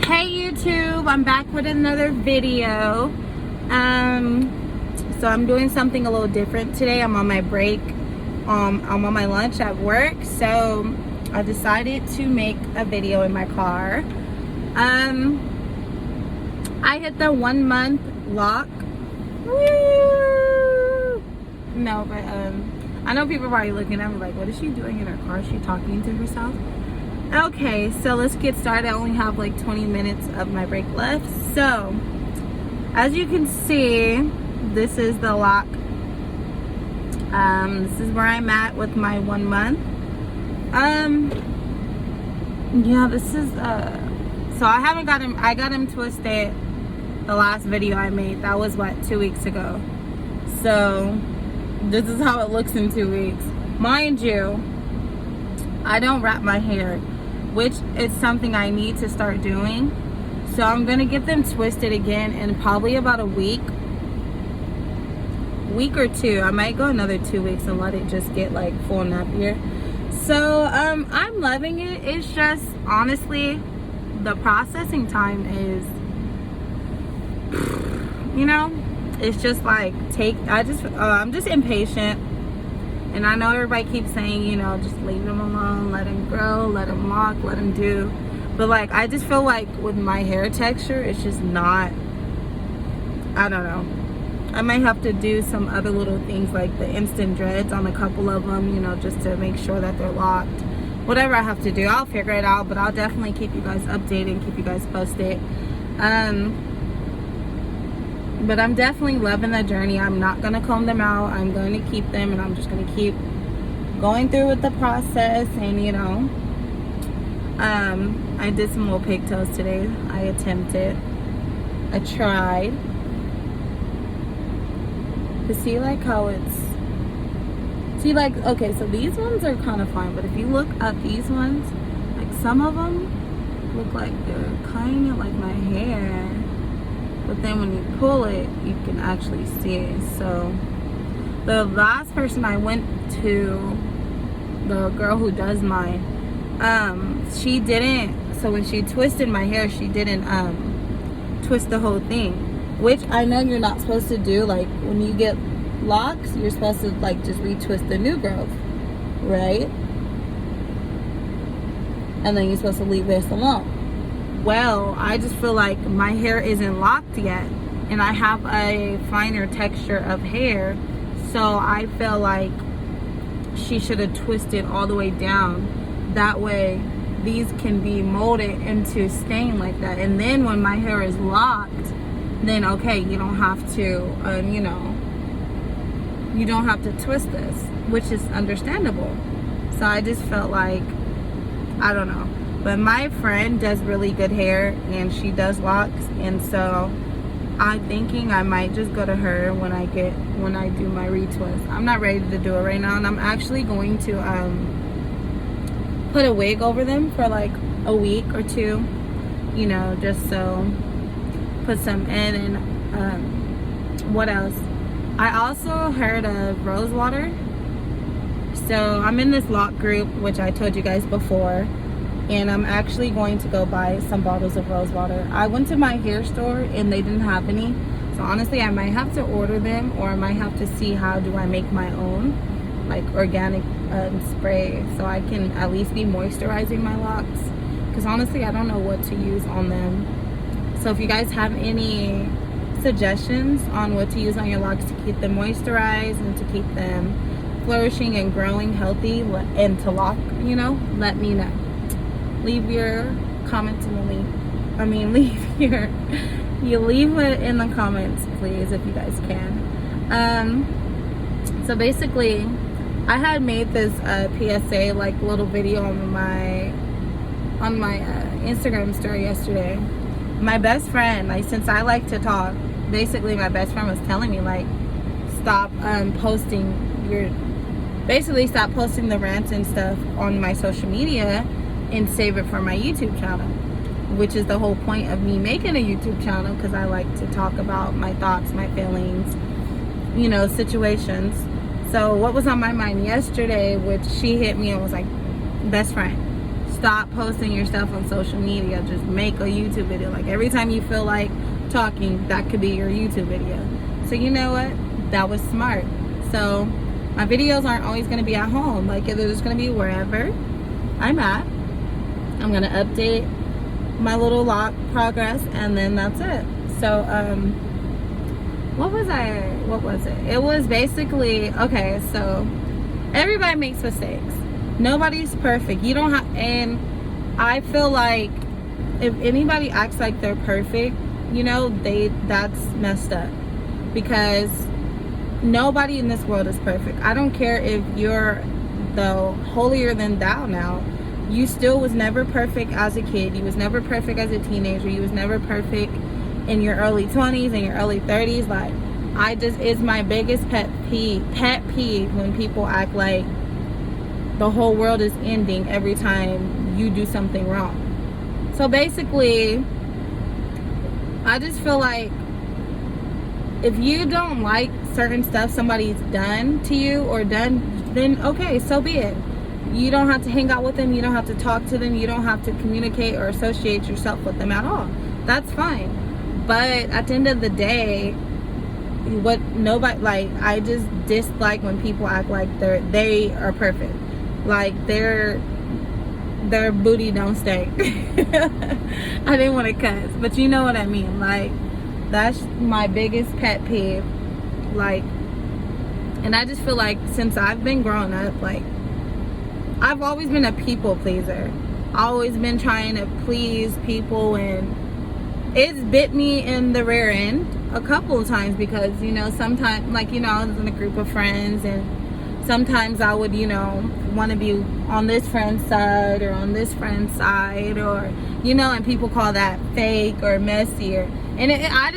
Hey YouTube, I'm back with another video. So I'm doing something a little different today. I'm on my break. I'm on my lunch at work, so I decided to make a video in my car. I hit the 1 month lock. Woo! No, but I know people are probably looking at me like, what is she doing in her car? Is she talking to herself? Okay, so let's get started. I only have like 20 minutes of my break left. So, as you can see, this is the lock. This is where I'm at with my 1 month. Yeah, this is so I haven't got him. I got him twisted the last video I made. That was what, 2 weeks ago. So this is how it looks in 2 weeks. Mind you, I don't wrap my hair, which is something I need to start doing. So I'm gonna get them twisted again in probably about a week or two. I might go another 2 weeks and let it just get like full napier. So I'm loving it. It's just honestly the processing time is, you know, it's just like I'm just impatient. And I know everybody keeps saying, you know, just leave them alone, let them grow, let them lock, let them do. But like, I just feel like with my hair texture, it's just not, I don't know. I might have to do some other little things like the instant dreads on a couple of them, you know, just to make sure that they're locked. Whatever I have to do, I'll figure it out, but I'll definitely keep you guys updated and keep you guys posted. But I'm definitely loving the journey. I'm not going to comb them out. I'm going to keep them, and I'm just going to keep going through with the process. And, you know, I did some little pigtails today. I attempted. I tried. To see, like, how it's... See, like, okay, so these ones are kind of fine. But if you look at these ones, like, some of them look like they're kind of like my hair. But then when you pull it, you can actually see it. So the last person I went to, the girl who does mine, she didn't, so when she twisted my hair, she didn't twist the whole thing, which I know you're not supposed to do. Like when you get locks, you're supposed to like just retwist the new growth, right? And then you're supposed to leave this alone. Well, I just feel like my hair isn't locked yet, and I have a finer texture of hair, so I feel like she should have twisted all the way down. That way these can be molded into staying like that, and then when my hair is locked, then okay, you don't have to you know, you don't have to twist this, which is understandable. So I just felt like, I don't know. But my friend does really good hair, and she does locks, and so I'm thinking I might just go to her when I do my retwist. I'm not ready to do it right now, and I'm actually going to put a wig over them for like a week or two, you know, just so put some in. And what else? I also heard of rose water. So I'm in this lock group, which I told you guys before. And I'm actually going to go buy some bottles of rose water. I went to my hair store and they didn't have any. So honestly, I might have to order them, or I might have to see how do I make my own, like organic spray, so I can at least be moisturizing my locks. Because honestly, I don't know what to use on them. So if you guys have any suggestions on what to use on your locks to keep them moisturized and to keep them flourishing and growing healthy and to lock, you know, let me know. Leave your comments in the link. I mean, leave it in the comments, please, if you guys can. So basically, I had made this PSA like little video on my Instagram story yesterday. My best friend, like, since I like to talk, basically my best friend was telling me like, stop posting the rants and stuff on my social media, and save it for my YouTube channel, which is the whole point of me making a YouTube channel, because I like to talk about my thoughts, my feelings, you know, situations. So what was on my mind yesterday, which she hit me and was like, best friend, stop posting your stuff on social media. Just make a YouTube video. Like every time you feel like talking, that could be your YouTube video. So you know what? That was smart. So my videos aren't always going to be at home. Like they're just going to be wherever I'm at. I'm going to update my little lock progress, and then that's it. So what was it? It was basically, okay, so everybody makes mistakes. Nobody's perfect. You don't have, and I feel like if anybody acts like they're perfect, you know, that's messed up, because nobody in this world is perfect. I don't care if you're the holier than thou now. You still was never perfect as a kid. You was never perfect as a teenager. You was never perfect in your early 20s and your early 30s. Like, it's my biggest pet peeve when people act like the whole world is ending every time you do something wrong. So basically, I just feel like if you don't like certain stuff somebody's done to you or done, then okay, so be it. You don't have to hang out with them. You don't have to talk to them. You don't have to communicate or associate yourself with them at all. That's fine. But at the end of the day, I just dislike when people act like they are perfect. Like their booty don't stink. I didn't want to cuss, but you know what I mean. Like, that's my biggest pet peeve. Like, and I just feel like since I've been growing up, like, I've always been a people pleaser. Always been trying to please people, and it's bit me in the rear end a couple of times, because, you know, sometimes, like, you know, I was in a group of friends, and sometimes I would, you know, want to be on this friend's side or on this friend's side, or, you know, and people call that fake or messy, and I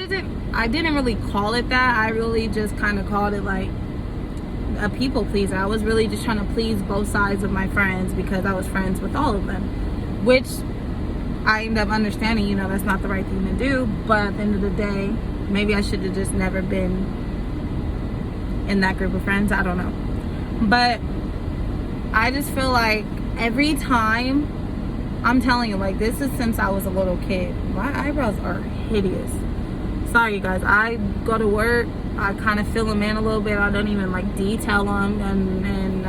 didn't really call it that. I really just kind of called it like a people pleaser. I was really just trying to please both sides of my friends, because I was friends with all of them, which I ended up understanding, you know, that's not the right thing to do. But at the end of the day, maybe I should have just never been in that group of friends. I don't know. But I just feel like every time, I'm telling you, like, this is since I was a little kid, my eyebrows are hideous. Sorry, you guys. I go to work, I kind of fill them in a little bit. I don't even like detail them, and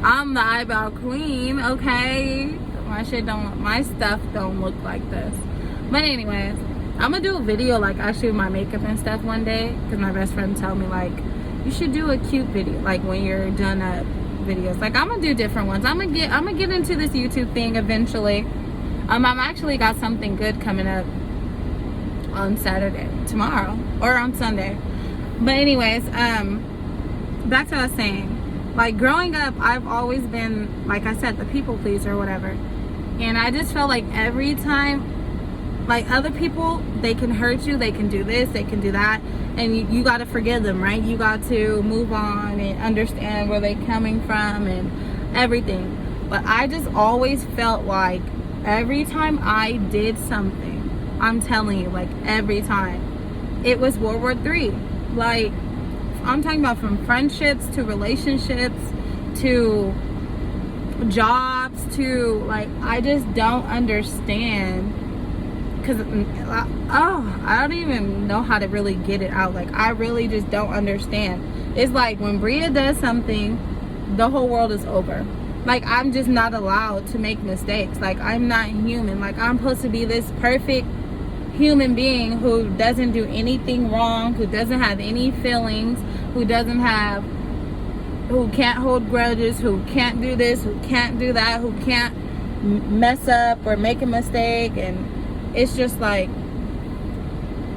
I'm the eyebrow queen, okay? My stuff don't look like this. But anyways, I'm gonna do a video, like, actually with my makeup and stuff one day, because my best friend told me, like, you should do a cute video, like when you're done up videos. Like, I'm gonna do different ones. I'm gonna get into this YouTube thing eventually. I'm actually got something good coming up on Saturday, tomorrow, or on Sunday. But anyways, back to what I was saying. Like, growing up, I've always been, like I said, the people pleaser or whatever. And I just felt like every time, like, other people, they can hurt you, they can do this, they can do that, and you got to forgive them, right? You got to move on and understand where they're coming from and everything. But I just always felt like every time I did something, I'm telling you, like, every time, it was World War III. Like, I'm talking about from friendships to relationships to jobs to, like, I just don't understand, because I don't even know how to really get it out. Like, I really just don't understand. It's like when Bria does something, the whole world is over. Like, I'm just not allowed to make mistakes. Like, I'm not human. Like, I'm supposed to be this perfect human being who doesn't do anything wrong, who doesn't have any feelings, who can't hold grudges, who can't do this, who can't do that, who can't mess up or make a mistake. And it's just like,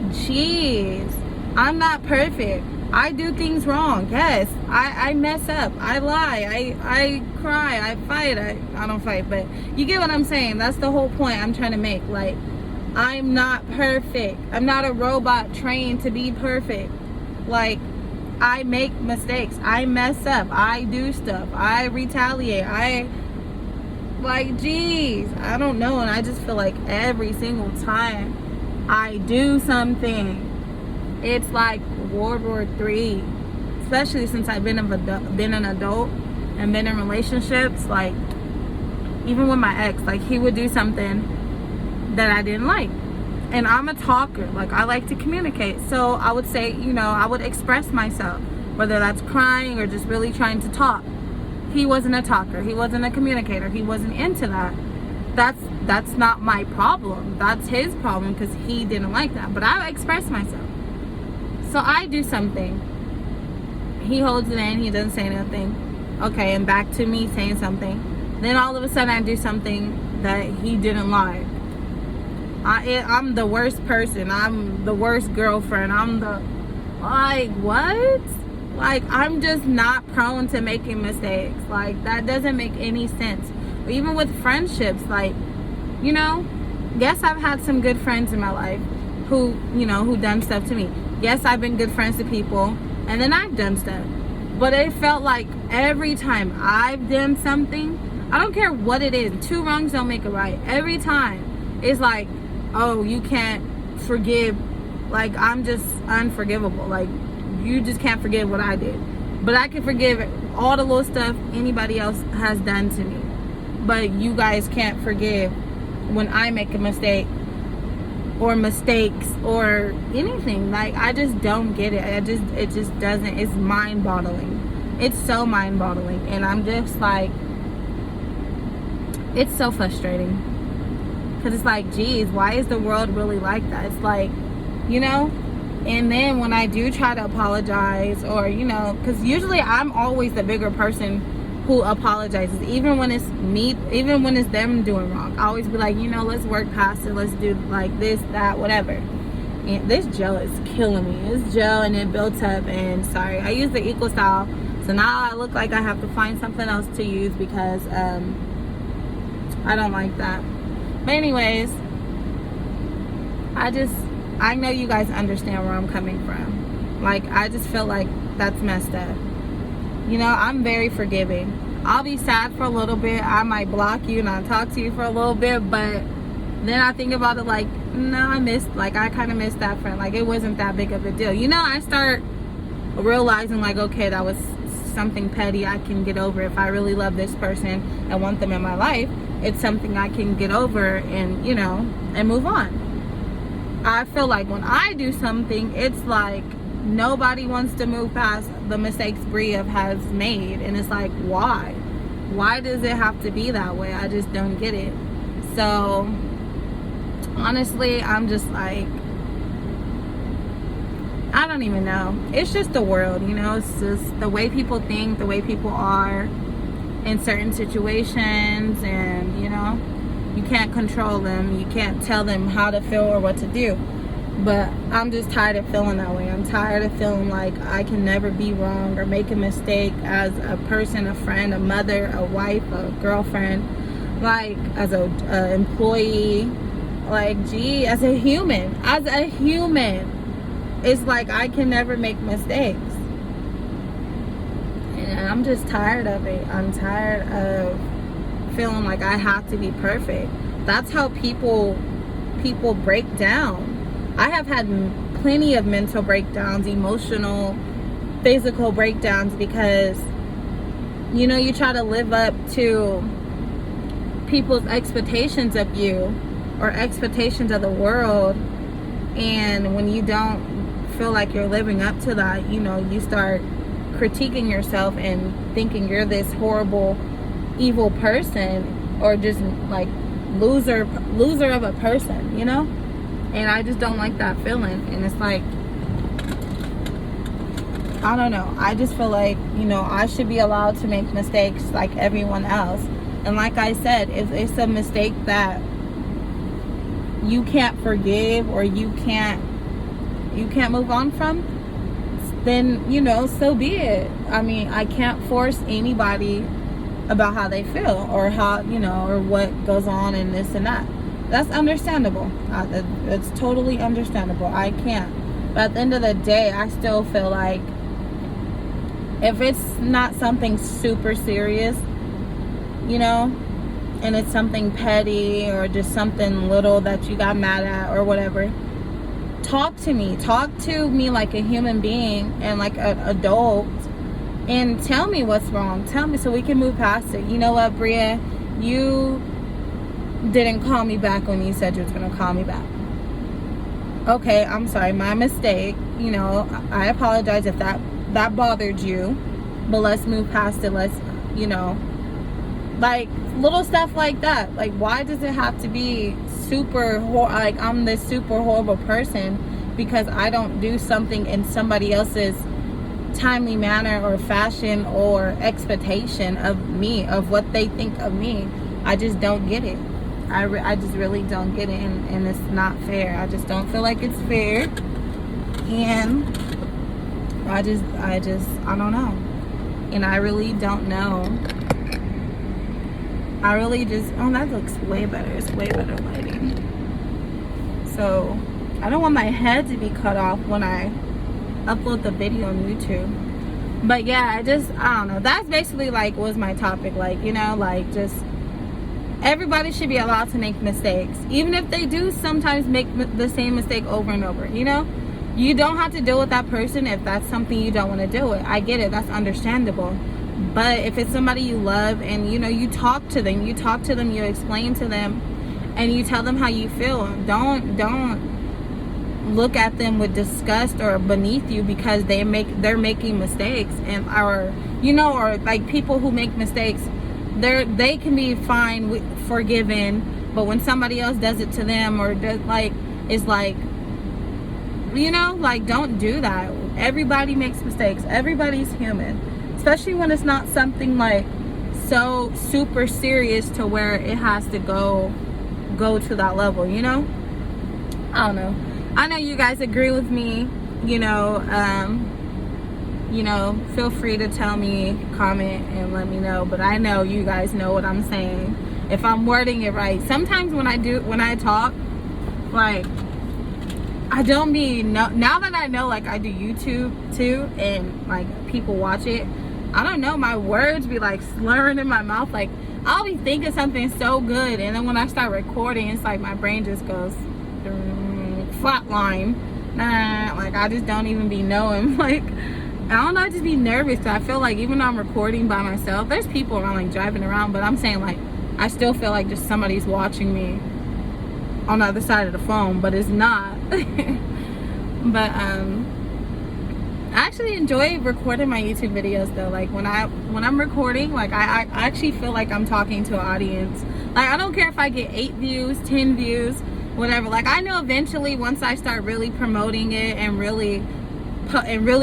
jeez, I'm not perfect. I do things wrong. Yes, I mess up. I lie. I cry. I fight. I don't fight, but you get what I'm saying. That's the whole point I'm trying to make. Like, I'm not perfect. I'm not a robot trained to be perfect. Like, I make mistakes. I mess up. I do stuff. I retaliate. Like, geez, I don't know. And I just feel like every single time I do something, it's like World War III. Especially since I've been an adult and been in relationships. Like, even with my ex, like he would do something that I didn't like. And I'm a talker, like I like to communicate. So I would say, you know, I would express myself, whether that's crying or just really trying to talk. He wasn't a talker, he wasn't a communicator, he wasn't into that. That's not my problem. That's his problem because he didn't like that. But I express myself. So I do something. He holds it in, he doesn't say anything. Okay, and back to me saying something. Then all of a sudden I do something that he didn't like. I'm the worst person. I'm the worst girlfriend. I'm the, like, what? Like, I'm just not prone to making mistakes. Like, that doesn't make any sense. Even with friendships, like, you know, yes, I've had some good friends in my life who, you know, who done stuff to me. Yes, I've been good friends to people, and then I've done stuff. But it felt like every time I've done something, I don't care what it is, 2 wrongs don't make a right. Every time, it's like, oh, you can't forgive. Like, I'm just unforgivable. Like, you just can't forgive what I did. But I can forgive all the little stuff anybody else has done to me. But you guys can't forgive when I make a mistake or mistakes or anything. Like, I just don't get it. It just doesn't. It's mind-boggling. It's so mind-boggling. And I'm just like, it's so frustrating. Because it's like, geez, why is the world really like that? It's like, you know, and then when I do try to apologize, or, you know, because usually I'm always the bigger person who apologizes, even when it's me, even when it's them doing wrong. I always be like, you know, let's work past it, let's do like this, that, whatever. And this gel is killing me. It's gel and it built up, and sorry, I use the Eco Style, so now I look like I have to find something else to use because I don't like that. But anyways, I know you guys understand where I'm coming from. Like, I just feel like that's messed up. You know, I'm very forgiving. I'll be sad for a little bit. I might block you and I'll talk to you for a little bit, but then I think about it like, no, I kind of missed that friend. Like, it wasn't that big of a deal. You know, I start realizing like, okay, that was something petty I can get over. If I really love this person and want them in my life, it's something I can get over and, you know, and move on. I feel like when I do something, it's like nobody wants to move past the mistakes Bria has made. And it's like, why? Why does it have to be that way? I just don't get it. So honestly, I'm just like, I don't even know. It's just the world, you know. It's just the way people think, the way people are in certain situations, and, you know, you can't control them. You can't tell them how to feel or what to do. But I'm just tired of feeling that way. I'm tired of feeling like I can never be wrong or make a mistake as a person, a friend, a mother, a wife, a girlfriend, like as a employee, like, gee, as a human. It's like I can never make mistakes. And I'm just tired of it. I'm tired of feeling like I have to be perfect. That's how people break down. I have had plenty of mental breakdowns, emotional, physical breakdowns, because, you know, you try to live up to people's expectations of you or expectations of the world, and when you don't feel like you're living up to that, you know, you start critiquing yourself and thinking you're this horrible, evil person, or just like loser of a person, you know. And I just don't like that feeling. And it's like, I don't know, I just feel like, you know, I should be allowed to make mistakes like everyone else. And like I said, if it's a mistake that you can't forgive or you can't move on from, then, you know, so be it. I mean, I can't force anybody about how they feel or how, you know, or what goes on and this and that. That's understandable. It's totally understandable. I can't. But at the end of the day, I still feel like if it's not something super serious, you know, and it's something petty or just something little that you got mad at or whatever, talk to me like a human being and like an adult, and tell me what's wrong. Tell me so we can move past it. You know what, Bria, You didn't call me back when you said you was gonna call me back. Okay, I'm sorry, my mistake. You know, I apologize if that bothered you, but let's move past it. Let's, you know, like little stuff like that. Like, why does it have to be like I'm this super horrible person because I don't do something in somebody else's timely manner or fashion or expectation of me, of what they think of me? I just don't get it. I just really don't get it, and it's not fair. I just don't feel like it's fair, and I don't know, and I really don't know. I really just, oh, that looks way better. It's way better lighting. So I don't want my head to be cut off when I upload the video on YouTube. But yeah, I don't know. That's basically like was my topic. Like, you know, like just everybody should be allowed to make mistakes, even if they do sometimes make the same mistake over and over. You know, you don't have to deal with that person if that's something you don't want to deal with. I get it. That's understandable. But if it's somebody you love and, you know, you talk to them, you explain to them, and you tell them how you feel. Don't look at them with disgust or beneath you because they're making mistakes, and or like people who make mistakes, they can be fine, forgiven, but when somebody else does it to them or does, like, is like, you know, like, don't do that. Everybody makes mistakes. Everybody's human, especially when it's not something like so super serious to where it has to go to that level, you know? I don't know. I know you guys agree with me, you know, feel free to tell me, comment, and let me know, but I know you guys know what I'm saying, if I'm wording it right. Sometimes when I talk, like, I don't mean, now that I know, like, I do YouTube too, and like people watch it, I don't know, my words be like slurring in my mouth. Like, I'll be thinking something so good, and then when I start recording, it's like my brain just goes flatline. Like, I just don't even be knowing. Like, I don't know, I just be nervous. I feel like even though I'm recording by myself, there's people around, like, driving around, but I'm saying, like, I still feel like just somebody's watching me on the other side of the phone, but it's not. But I actually enjoy recording my YouTube videos though. Like, when I'm recording, like, I actually feel like I'm talking to an audience. Like, I don't care if I get 8 views, 10 views, whatever. Like, I know eventually once I start really promoting it and really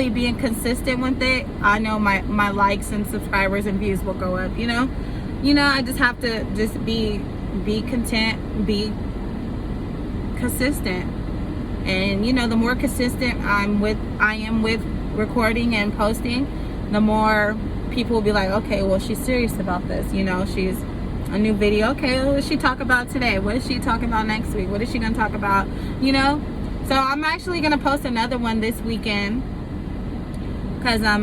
being consistent with it, I know my likes and subscribers and views will go up, you know? I just have to just be content, be consistent. And, you know, the more consistent I am with recording and posting, the more people will be like, okay, well, she's serious about this, you know, she's a new video. Okay, what does she talk about today? What is she talking about next week? What is she gonna talk about, you know? So I'm actually gonna post another one this weekend, because I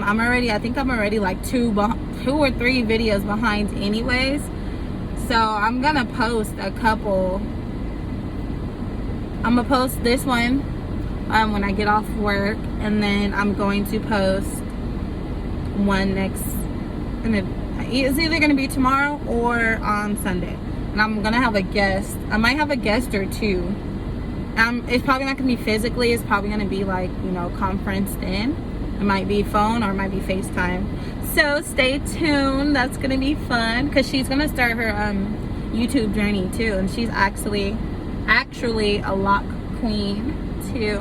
think I'm already like 2 or 3 videos behind anyways. So I'm gonna post a couple. I'm gonna post this one when I get off work, and then I'm going to post one it's either gonna be tomorrow or on Sunday, and I'm gonna have a guest. I might have a guest or 2. It's probably not gonna be physically. It's probably gonna be like, you know, conferenced in. It might be phone or it might be FaceTime. So stay tuned. That's gonna be fun, because she's gonna start her YouTube journey too, and she's actually a lock queen too.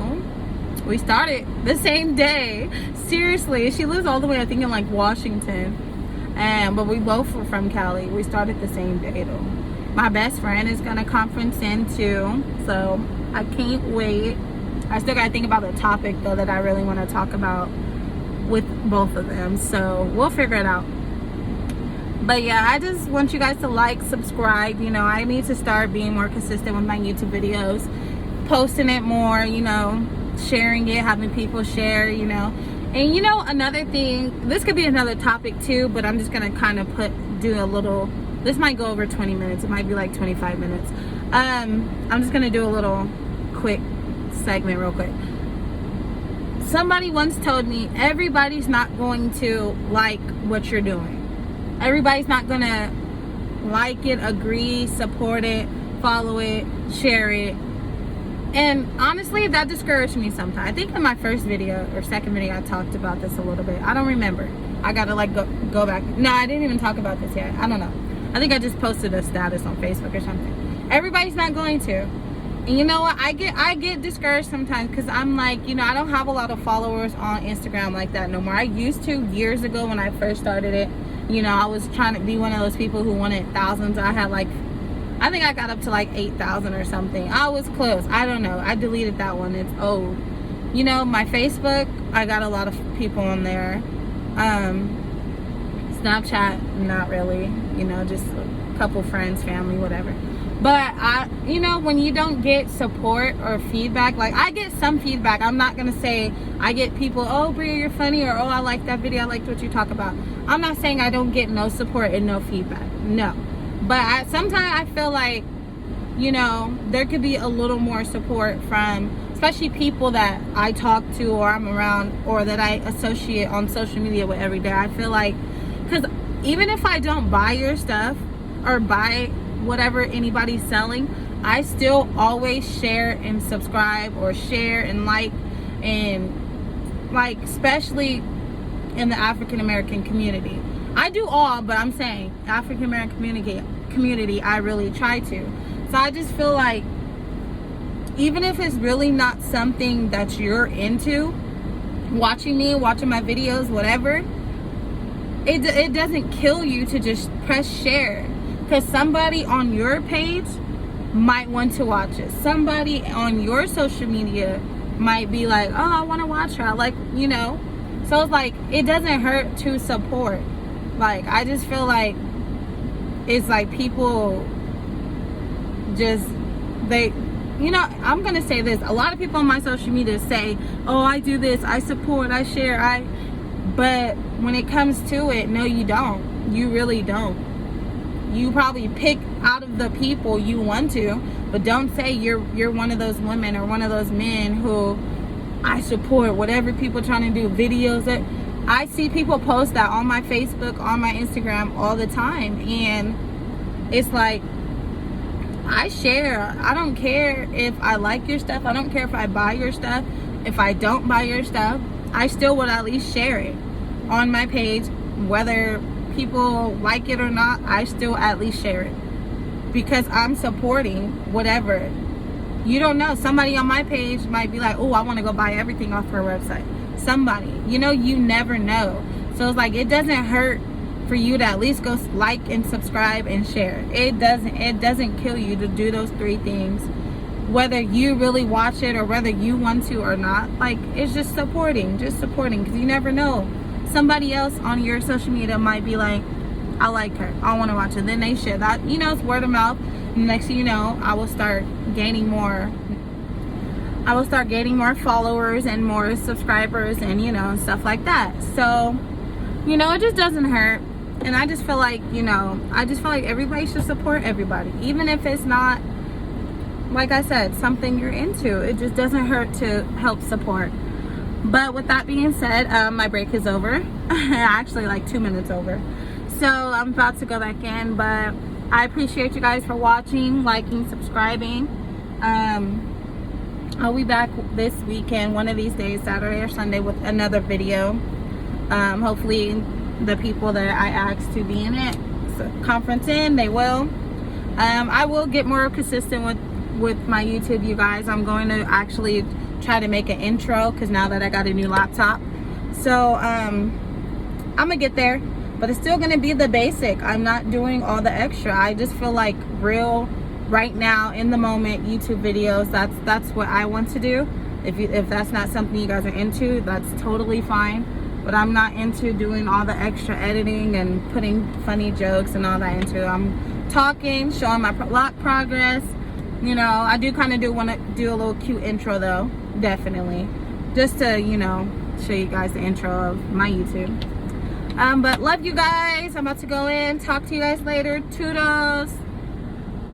We started the same day. Seriously, she lives all the way, I think, in like Washington, but we both were from Cali. We started the same day though. My best friend is gonna conference in too, so I can't wait. I still gotta think about the topic though that I really want to talk about with both of them, so we'll figure it out. But yeah, I just want you guys to like, subscribe. You know, I need to start being more consistent with my YouTube videos, posting it more, you know, sharing it, having people share, you know. And, you know, another thing, this could be another topic too, but I'm just gonna kind of do a little, this might go over 20 minutes, it might be like 25 minutes. I'm just gonna do a little quick segment real quick. Somebody once told me, everybody's not going to like what you're doing. Everybody's not gonna like it, agree, support it, follow it, share it. And honestly, that discouraged me sometimes. I think in my first video or second video I talked about this a little bit. I don't remember. I gotta like go back. No, I didn't even talk about this yet. I don't know. I think I just posted a status on Facebook or something. Everybody's not going to. And you know what? I get discouraged sometimes because I'm like, you know, I don't have a lot of followers on Instagram like that no more. I used to years ago when I first started it. You know, I was trying to be one of those people who wanted thousands. I had like, I think I got up to like 8,000 or something. I was close. I don't know. I deleted that one. It's old. You know, my Facebook, I got a lot of people on there. Snapchat, not really. You know, just a couple friends, family, whatever. But you know, when you don't get support or feedback, like I get some feedback. I'm not gonna say I get people, oh Bria, you're funny, or oh I like that video, I liked what you talk about. I'm not saying I don't get no support and no feedback. No. But sometimes I feel like, you know, there could be a little more support from, especially people that I talk to or I'm around or that I associate on social media with every day. I feel like, because even if I don't buy your stuff or buy whatever anybody's selling, I still always share and subscribe or share and like, especially in the African American community. I do all, but I'm saying African American community, I really try to. So I just feel like even if it's really not something that you're into, watching me, watching my videos, whatever, it doesn't kill you to just press share, because somebody on your page might want to watch it. Somebody on your social media might be like, oh, I want to watch her, like, you know. So it's like, it doesn't hurt to support. Like, I just feel like it's like people just, they, you know, I'm gonna say this, a lot of people on my social media say, oh, I do this, I support, I share, but when it comes to it, no, you don't. You really don't. You probably pick out of the people you want to, but don't say you're one of those women or one of those men who I support whatever people trying to do, videos that I see people post that on my Facebook, on my Instagram all the time, and it's like, I share. I don't care if I like your stuff. I don't care if I buy your stuff. If I don't buy your stuff, I still would at least share it on my page. Whether people like it or not, I still at least share it, because I'm supporting whatever. You don't know, somebody on my page might be like, oh, I want to go buy everything off her website. Somebody, you know, you never know. So it's like, it doesn't hurt for you to at least go like and subscribe and share. It doesn't kill you to do those three things, whether you really watch it or whether you want to or not. Like, it's just supporting, because you never know, somebody else on your social media might be like, I like her, I want to watch it. Then they share that, you know, it's word of mouth. Next thing you know, I will start gaining more followers and more subscribers, and you know, and stuff like that. So, you know, it just doesn't hurt. And I just feel like, you know, everybody should support everybody, even if it's not, like I said, something you're into. It just doesn't hurt to help support. But with that being said, my break is over. Actually, like 2 minutes over. So I'm about to go back in, but I appreciate you guys for watching, liking, subscribing. I'll be back this weekend, one of these days, Saturday or Sunday, with another video. Hopefully the people that I asked to be in it, conference in, they will. I will get more consistent with my YouTube, you guys. I'm going to actually try to make an intro, because now that I got a new laptop. So I'm gonna get there, but it's still gonna be the basic. I'm not doing all the extra. I just feel like real, right now, in the moment, YouTube videos, that's what I want to do. If that's not something you guys are into, that's totally fine. But I'm not into doing all the extra editing and putting funny jokes and all that into. I'm talking, showing my lock progress. You know, I do kind of want to do a little cute intro though, definitely, just to, you know, show you guys the intro of my YouTube. But love you guys. I'm about to go in. Talk to you guys later. Toodles.